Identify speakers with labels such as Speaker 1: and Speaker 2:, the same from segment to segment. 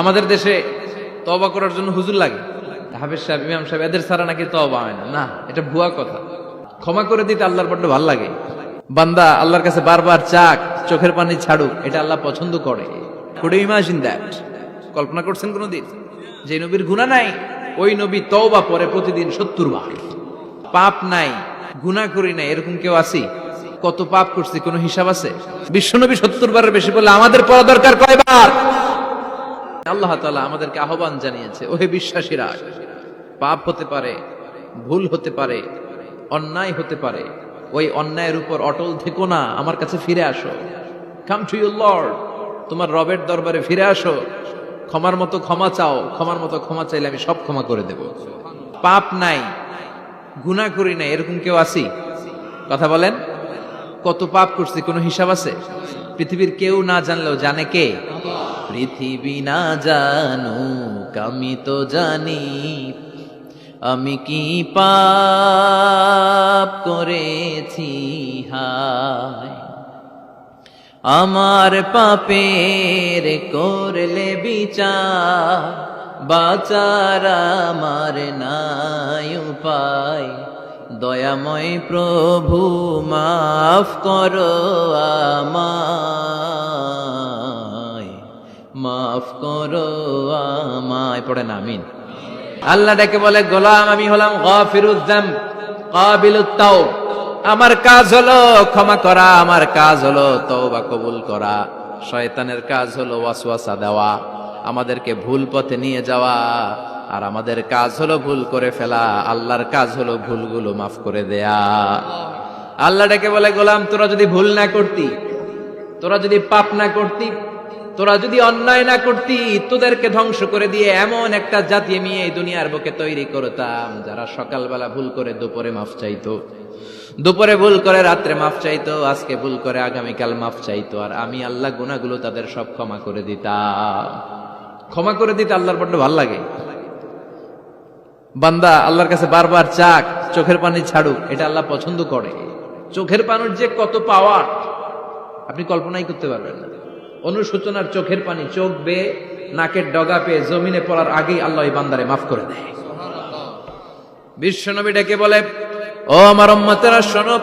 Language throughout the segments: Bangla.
Speaker 1: আমাদের দেশে তওবা করার জন্য হুজুর লাগে, হাফেজ সাহেব, ইমাম সাহেব, এদের ছাড়া নাকি তওবা হয় না। না, এটা ভুয়া কথা। ক্ষমা করে দিতে আল্লাহর বড্ড ভালো লাগে। বান্দা আল্লাহর কাছে বারবার চাক, চোখের পানি ছাড়ুক, এটা আল্লাহ পছন্দ করে। Could you imagine that? কল্পনা করছেন কোনদিন যে নবীর গুনাহ নাই, ওই নবী তওবা পরে প্রতিদিন 70 বার? পাপ নাই, গুনাহ করি নাই, এরকম কেউ আছে? কত পাপ করছি কোনো হিসাব আছে? বিশ্বনবী 70 বারের বেশি বললে আমাদের পড়া দরকার কয়বার? আল্লাহ তাআলা আমাদেরকে আহ্বান জানিয়েছে, ওহে বিশ্বাসীরা, পাপ হতে পারে, ভুল হতে পারে, অন্যায় হতে পারে, ওই অন্যায়ের উপর অটল থেকো না, আমার কাছে ফিরে আসো। কাম টু ইউর লর্ড, তোমার রবের দরবারে ফিরে আসো, ক্ষমার মতো ক্ষমা চাও, ক্ষমার মতো ক্ষমা চাইলে আমি সব ক্ষমা করে দেব। পাপ নাই, গুনাহ করি নাই, এরকম কেউ আছে? কথা বলেন, কত পাপ করছি কোনো হিসাব আছে? পৃথিবীর কেউ না জানলেও জানে কে? পৃথিবী না জানুক আমি তো জানি, আমি কি পাপ করেছি হায়, আমার পাপের করলে বিচার, বাঁচার আমার নাই উপায়, দয়াময় প্রভু মাফ করো আমায়, মাফ করো আমায়। পড়েন আমিন। আল্লাহ ডেকে বলে, গোলাম আমি হলাম গাফিরুয যাম কাবিলুত তাওব, আমার কাজ হলো ক্ষমা করা, আমার কাজ হলো তওবা কবুল করা। শয়তানের কাজ হলো ওয়াসওয়াসা দেওয়া, আমাদেরকে ভুল পথে নিয়ে যাওয়া, আর আমাদের কাজ হলো ভুল করে ফেলা। আল্লাহর কাজ হলো ভুলগুলো মাফ করে দেয়া। আল্লাহ ডেকে বলে, গোলাম তোরা যদি ভুল না করতি, তোরা যদি পাপ না করতি, তোরা যদি অন্যায় না করতি, তোদেরকে ধ্বংস করে দিয়ে এমন একটা জাতি আমি এই দুনিয়ার বুকে তৈরি করতাম, যারা সকালবেলা ভুল করে দুপুরে মাফ চাইতো, দুপুরে ভুল করে রাত্রে মাফ চাইতো, আজকে ভুল করে আগামীকাল মাফ চাইতো, আর আমি আল্লাহ গুনাহগুলো তাদের সব ক্ষমা করে দিতাম। ক্ষমা করে দিতে আল্লাহর বড্ড ভালো লাগে। বান্দা আল্লাহর কাছে বারবার চাক, চোখের পানি ছাড়ুক, এটা আল্লাহ পছন্দ করে। চোখের পানির যে কত পাওয়ার আপনি কল্পনাই করতে পারবেন না। অনুশোচনার চোখের পানি, চোখ বেয়ে নাকের ডগা পেয়ে জমিনে পড়ার আগেই আল্লাহ এই বান্দারে মাফ করে দেয়। বিশ্বনবী ডেকে বলে, ও আমার উম্মতেরা শোনো,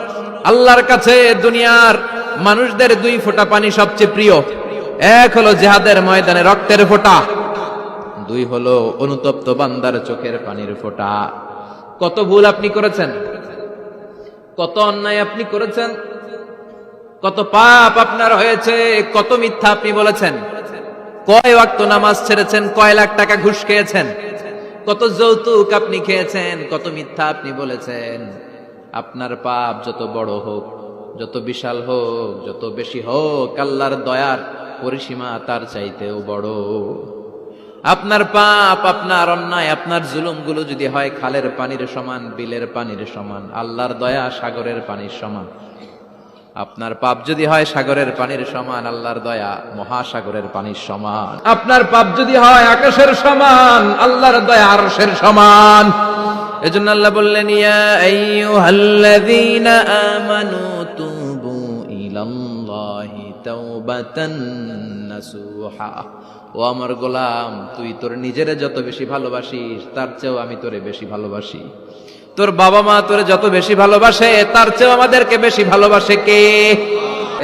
Speaker 1: আল্লাহর কাছে দুনিয়ার মানুষদের 2 ফোঁটা পানি সবচেয়ে প্রিয়। এক হলো জিহাদের ময়দানে রক্তের ফোঁটা, 2 হলো অনুতপ্ত বান্দার চোখের পানির ফোঁটা। কত ভুল আপনি করেছেন, কত অন্যায় আপনি করেছেন, কত পাপ আপনার হয়েছে, কত মিথ্যা আপনি বলেছেন, কয় ওয়াক্ত নামাজ ছেড়েছেন, কয় লাখ টাকা ঘুষ খেয়েছেন, কত যৌতুক আপনি খেয়েছেন, কত মিথ্যা আপনি বলেছেন। আপনার পাপ যত বড় হোক, যত বিশাল হোক, যত বেশি হোক, আল্লাহর দয়ার পরিসীমা তার চাইতেও বড়। আপনার পাপ, আপনার অন্যায়, আপনার জুলুমগুলো যদি হয় খালের পানির সমান, বিলের পানির সমান, আল্লাহর দয়া সাগরের পানির সমান। আপনার পাপ যদি হয় সাগরের পানির সমান, আল্লাহর দয়া মহাসাগরের পানির সমান। আপনার পাপ যদি হয় আকাশের সমান, আল্লাহর দয়া আরশের সমান। এজন্য আল্লাহ বললেন, ইয়া আইয়ুহাল্লাযীনা আমানু তুবু ইলাল্লাহি তাওবাতান নাসুহা। ও আমার গোলাম, তুই তোর নিজের যত বেশি ভালোবাসিস, তার চেয়েও আমি তোরে বেশি ভালোবাসি। তোর বাবা মা তোরে যত বেশি ভালোবাসে, তার চেয়েও আমাদেরকে বেশি ভালোবাসে কে?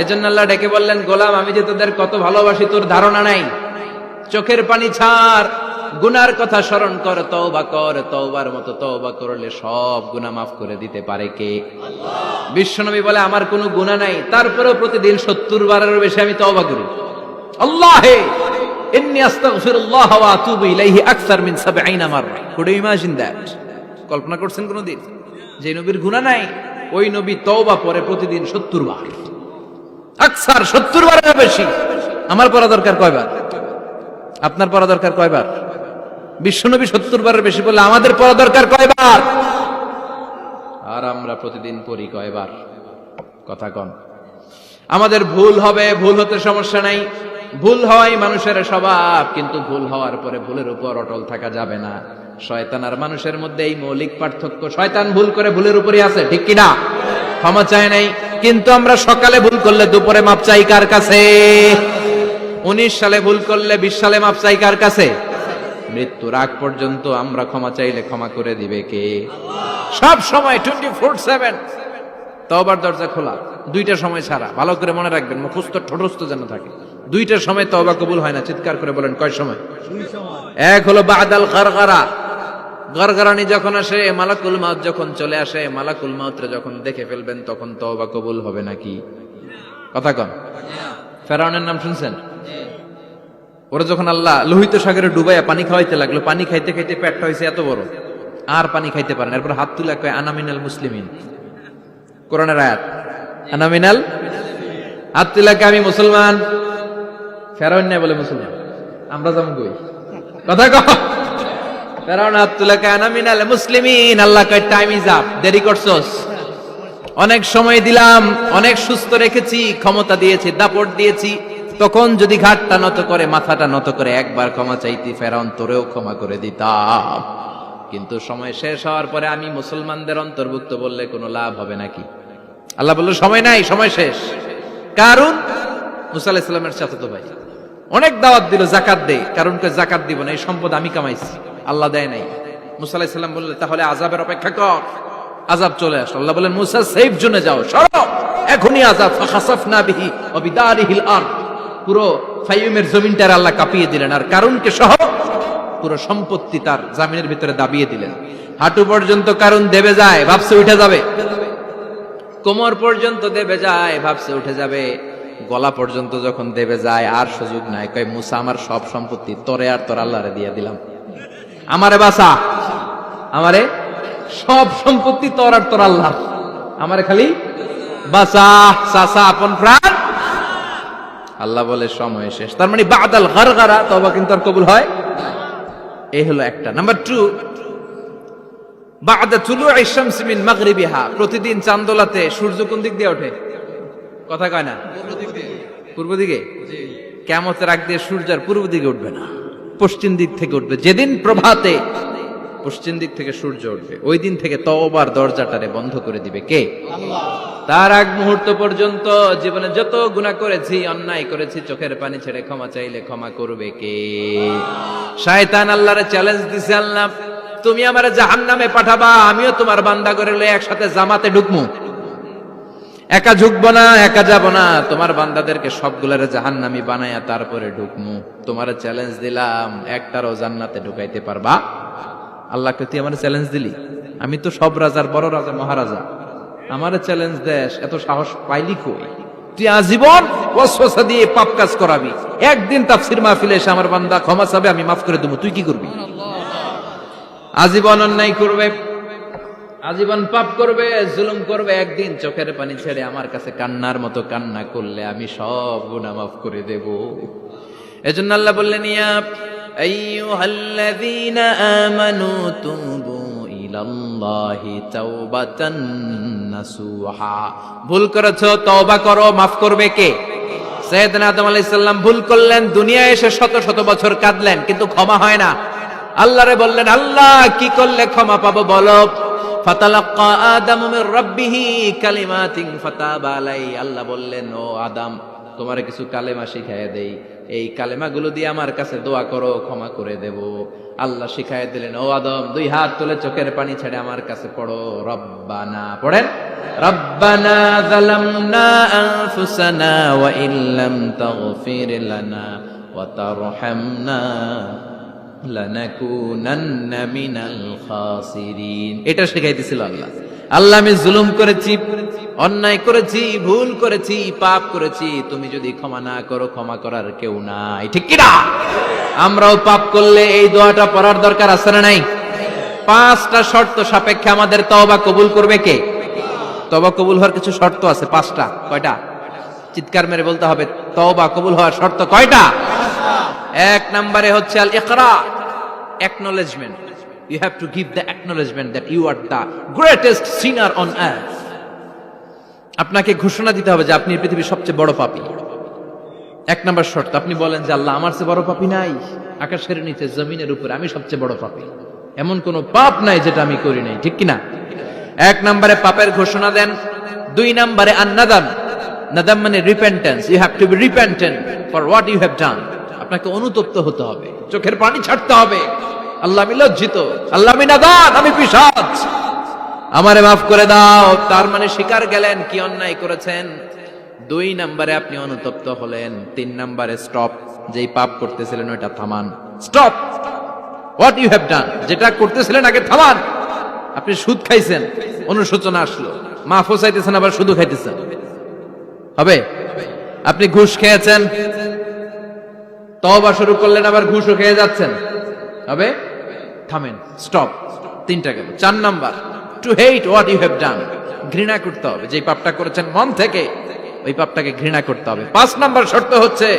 Speaker 1: এজন্য আল্লাহ ডেকে বললেন, গোলাম আমি যে তোদের কত ভালোবাসি তোর ধারণা নাই। চোখের পানি ছাড়, গুনার কথা স্মরণ কর, তওবা কর। তওবার মতো তওবা করলে সব গুনাহ মাফ করে দিতে পারে কে? আল্লাহ। বিশ্বনবী বলে, আমার কোনো গুনাহ নাই, তারপরেও প্রতিদিন 70 বারেরও বেশি আমি তওবা করি। আল্লাহে ইন্নী আস্তাগফিরুল্লাহ ওয়া আতুবু ইলাইহি আকসার মিন 70 মাররা। Could you imagine that? কল্পনা করছেন কোনদিন যে নবীর গুনাহ নাই, ওই নবী তওবা পরে প্রতিদিন 70 বার, আকসার 70 বারের বেশি। আমার পড়া দরকার কয়বার? আপনার পড়া দরকার কয়বার? বিশ্বনবী 70 বারের বেশি বললে আমাদের পড়া দরকার কয়বার? আর আমরা প্রতিদিন পড়ি কয়বার? কথা কন। আমাদের ভুল হবে, ভুল হতে সমস্যা নাই, ভুল হওয়াই মানুষের স্বভাব, কিন্তু ভুল হওয়ার পরে ভুলের উপর অটল থাকা যাবে না। শয়তান আর মানুষের মধ্যে এই মৌলিক পার্থক্য। শয়তান ভুল করে ভুলের উপরই আছে, ঠিক কিনা? ক্ষমা চায় নাই, কিন্তু আমরা সকালে ভুল করলে দুপুরে মাপ চাই কার কাছে? 19 সালে ভুল করলে 20 সালে মাপ চাই কার কাছে? মৃত্যুর আগ পর্যন্ত আমরা ক্ষমা চাইলে ক্ষমা করে দিবে কে? সব সময় 24/7 তওবার দরজা খোলা, দুইটার সময় ছাড়া। ভালো করে মনে রাখবেন, মুখস্থ ঠোঁটস্থ যেন থাকে। দুইটার সময় তওবা কবুল হয় না। চিৎকার করে বলেন কয় সময়? এক হলো বাদাল গারগারা, গরগরানি যখন আসে, মালাকুল মাউত যখন চলে আসে, মালাকুল মাউতরে যখন দেখে ফেলবেন তখন তওবা কবুল হবে নাকি? কথা কন। ফেরাউনের নাম শুনছেন? ওরা যখন আল্লাহ লোহিত সাগরে ডুবাইয়া পানি খাওয়াইতে লাগলো, পানি খাইতে খাইতে পেটটা হয়েছে এত বড়, আর পানি খাইতে পারেন। এরপর হাত তুলে কয় আনা মিনাল মুসলিমিন। কোরআনের আয়াত, আনা মিনাল, হাত তুলে কয় আমি মুসলমান। ফেরাউন না বলে মুসলমান, আমরা যেমন কই। কথা কও। ফেরাউন হাত তুলে কয় আনা মিনাল মুসলিমিন। আল্লাহ কয় টাইম ইজ আপ, দেরি করছস। অনেক সময় দিলাম, অনেক সুস্থ রেখেছি, ক্ষমতা দিয়েছি, দাপট দিয়েছি, তখন যদি ঘাটটা নত করে, মাথাটা নত করে একবার ক্ষমা চাইতি, ফেরাউন তোরেও ক্ষমা করে দিতাম। কিন্তু সময় শেষ হওয়ার পরে আমি মুসলমানদের অন্তর্ভুক্ত বললে কোনো লাভ হবে নাকি? আল্লাহ বলল সময় নাই, সময় শেষ। কারণ মুসা আলাইহিস সালামের চাচাতো ভাই অনেক দাওয়াত দিল, যাকাত দে। কারণ কে জাকাত দিব না, এই সম্পদ আমি কামাইছি, আল্লাহ দেয় নাই। মুসা আলাইহিস সালাম বললেন তাহলে আযাবের অপেক্ষা কর। আযাব চলে আসলো। আল্লাহ বলেন মুসা সেফ জোনে যাও, সরো, এখনই আযাব। ফাখাসাফনা বিহি ওয়া বিদারিহিল আরদ, পুরো ফাইয়ুমের জমিনটার আল্লাহ কাঁপিয়ে দিলেন, আর কারুনকে সহ পুরো সম্পত্তি তার জামিনের ভিতরে দাবিয়ে দিলেন। হাঁটু পর্যন্ত কারুন দেবে যায়, ভাবছে উঠে যাবে। কোমর পর্যন্ত দেবে যায়, ভাবছে উঠে যাবে। গলা পর্যন্ত যখন দেবে যায়, আর সুযোগ নাই। কয় মুসা আমার সব সম্পত্তি তোরে আর তোর আল্লাহরে দিয়ে দিলাম, আমারে বাঁচা, আমারে সব সম্পত্তি তোর আর তোর আল্লাহ, আমারে খালি বাঁচা, চাচা আপন প্রাণ। আল্লাহ বলে সময় শেষ। তার মানে বাদাল গারগারা তওবা কিন্তু আর কবুল হয়। এই হলো একটা। নাম্বার 2, বাদা তুলুই শামস মিন মাগরিবিহা, প্রতিদিন চাঁদোলাতে সূর্য কোন দিক দিয়ে ওঠে? কথা কয় না? পূর্ব দিকে। কিয়ামতের আগ দিয়ে সূর্য আর পূর্ব দিকে উঠবে না, পশ্চিম দিক থেকে উঠবে। যেদিন প্রভাতে পশ্চিম দিক থেকে সূর্য উঠবে, ওই দিন থেকে তওবার দরজাটারে বন্ধ করে দিবে কে? আল্লাহ। তার আগ মুহূর্ত পর্যন্ত জীবনে যত গুনাহ করেছি, অন্যায় করেছি, চোখের পানি ছেড়ে ক্ষমা চাইলে ক্ষমা করবে কে? শয়তান আল্লাহরে চ্যালেঞ্জ দিছে, আল্লাহ তুমি আমারে জাহান্নামে পাঠাবা, আমিও তোমার বান্দা করে লয়ে একসাথে জামাতে ঢুকমু, একা ঝুঁকবো না, একা যাব না, তোমার বান্দাদেরকে সবগুলারে জাহান্নামী বানায়া তারপরে ঢুকমু। তোমারে চ্যালেঞ্জ দিলাম, একটারও জান্নাতে ঢুকাইতে পারবা? আল্লাহকে তুই আমার চ্যালেঞ্জ দিলি? আমি তো সব রাজার বড় রাজা, মহারাজা, আমারে চ্যালেঞ্জ দেশ, এত সাহস পাইলি কই? তুই আজীবন ওয়াসওয়াসা দিয়ে পাপ কাজ করাবি, একদিন তাফসীর মাহফিলে এসে আমার বান্দা ক্ষমা চাবে, আমি মাফ করে দেবো, তুই কি করবি? আজীবন অন্যায় করবে, আজীবন পাপ করবে, জুলুম করবে, একদিন চোখের পানি ছেড়ে আমার কাছে কান্নার মতো কান্না করলে আমি সব গুনাহ মাফ করে দেব। এজন্য আল্লাহ বললেন ইয়া আইয়ুহাল্লাযীনা আমানু তুবু ইলাল্লাহি তাওবাতান নাসুহা, ভুল করেছো তওবা করো, মাফ করবে কে? সাইয়েদনা আদম আলাইহিস সালাম ভুল করলেন, দুনিয়ায় এসে শত শত বছর কাঁদলেন, কিন্তু ক্ষমা হয় না। আল্লাহরে বললেন আল্লাহ কি করলে ক্ষমা পাবো বলো? ফাতালাক্কা আদামু মির রাব্বিহি কালিমাতিন ফাতাবা আলাইহি, আল্লাহ বললেন ও আদম তোমারে কিছু কালেমা শিখাইয়া দেই, এই কালেমাগুলো দিয়ে আমার কাছে দোয়া করো, ক্ষমা করে দেব। আল্লাহ শিখাইয়া দিলেন ও আদম দুই হাত তুলে চোখের পানি ছেড়ে আমার কাছে পড়ো রব্বানা, পড়েন রব্বানা যালামনা আনফুসানা ওয়া ইল্লাম তাগফির লানা ওয়া তারহামনা লানাকুনান্না মিনাল খাসিরিন। এটা শিখাইতেছিল আল্লাহ। আল্লাহ আমি জুলুম করেছি, অন্যায় করেছি, ভুল করেছি, পাপ করেছি, তুমি যদি ক্ষমা না করো ক্ষমা করার কেউ নাই, ঠিক কি না? আমরাও পাপ করলে এই দোয়াটা পড়ার দরকার আছে না নাই? 5টা শর্ত সাপেক্ষে আমাদের তওবা কবুল করবে কে? তওবা কবুল হওয়ার কিছু শর্ত আছে 5টা। কয়টা? চিৎকার মেরে বলতে হবে, তওবা কবুল হওয়ার শর্ত কয়টা? 1 নম্বরে হচ্ছে আল ইকরা, acknowledgement. You have to give the acknowledgement that you are the greatest sinner on earth. আপনাকে ঘোষণা দিতে হবে যে আপনি পৃথিবীর সবচেয়ে বড় পাপী। 1 নম্বর শর্ত, আপনি বলেন যে আল্লাহ আমার চেয়ে বড় পাপী নাই, আকাশের নিচে জমিনের উপরে আমি সবচেয়ে বড় পাপী, এমন কোন পাপ নাই যেটা আমি করি নাই, ঠিক কি না? 1 নম্বরে পাপের ঘোষণা দেন। 2 নম্বরে আন্নাদাম, নাদাম মানে repentance, you have to be repentant for what you have done. আপনাকে অনুতপ্ত হতে হবে, চোখের পানি ছাড়তে হবে। আল্লাহ আমি লজ্জিত, আল্লাহ আমি নাদান, আমি পিশাচ, আমারে মাফ করে দাও। তার মানে স্বীকার গেলেন কি অন্যায় করেছেন। 2 নম্বরে আপনি অনুতপ্ত হলেন। 3 নম্বরে স্টপ, যেই পাপ করতেছিলেন ওইটা থামান। Stop what you have done, যেটা করতেছিলেন আগে থামান। আপনি সুদ খাইছেন, অনুশোচনা আসলো, মাফও চাইতেছেন, আবার সুদও খাইতেছেন, হবে? আপনি ঘুষ খেয়েছেন, তওবা শুরু করলেন, আবার ঘুষও খেয়ে যাচ্ছেন, হবে? থামেন, স্টপ। 3টা গেল। 4 number, to hate what you have done, ঘৃণা করতে হবে। যে পাপটা করেছেন মন থেকে, ওই পাপটাকে ঘৃণা করতে হবে। 5 নাম্বার শর্ত হচ্ছে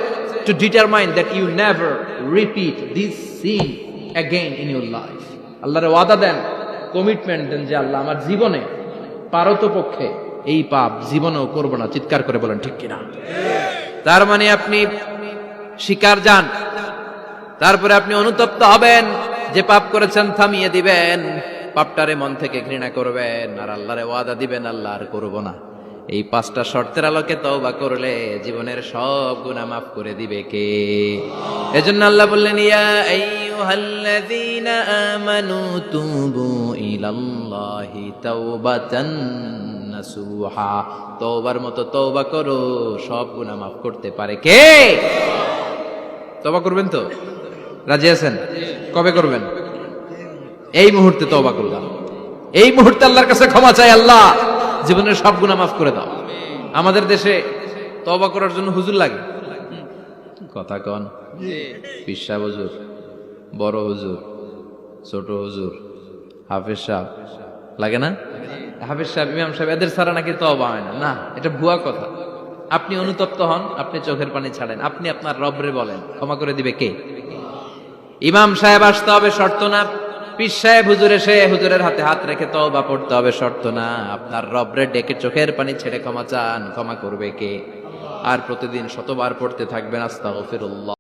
Speaker 1: to determine that you never repeat this sin again in your life. আল্লাহর ওয়াদা দেন, কমিটমেন্ট দেন যে আল্লাহ আমার জীবনে পারতপক্ষে এই পাপ জীবনেও করব না। চিৎকার করে বলেন ঠিক কিনা? তার মানে আপনি শিকার যান, তারপরে আপনি অনুতপ্ত হবেন, যে পাপ করেছেন থামিয়ে দিবেন, পাপটারে মন থেকে ঘৃণা করবেন, আর আল্লাহরে ওয়াদা দিবেন আল্লাহ আর করব না। এই 5টা শর্তের আলোকে তওবা করলে জীবনের সব গুনাহ মাফ করে দিবে কে? এজন্য আল্লাহ বললেন, ইয়া আইয়ুহাল্লাযীনা আমানু তুবু ইলাল্লাহি তাওবাতান নাসুহা, তওবার মতো তওবা করো, সব গুনাহ মাফ করতে পারে কে? তওবা করবেন তো? রাজি আছেন? কবে করবেন? এই মুহূর্তে তওবা করলাম, এই মুহূর্তে আল্লাহর কাছে ক্ষমা চাই, আল্লাহ জীবনের সব গুনাহ মাফ করে দাও। আমাদের দেশে তওবা করার জন্য হুজুর লাগে, কথা কন? পীর সাহেব হুজুর, বড় হুজুর, ছোট হুজুর, হাফেজ সাহেব লাগে না? হাফেজ সাহেব, ইমাম সাহেব, এদের ছাড়া নাকি তওবা হয় না। না, এটা ভুয়া কথা। আপনি অনুতপ্ত হন, আপনি চোখের পানি ছাড়েন, আপনি আপনার রবরে বলেন, ক্ষমা করে দিবে কে? ইমাম সাহেব আসতে হবে শর্ত না, পীর সাহেব হুজুর এসে হুজুরের হাতে হাত রেখে তওবা পড়তে হবে শর্ত না। আপনার রবরে ডেকে চোখের পানি ছেড়ে ক্ষমা চান, ক্ষমা করবে কে? আর প্রতিদিন শতবার পড়তে থাকবেন আস্তাগফিরুল্লাহ।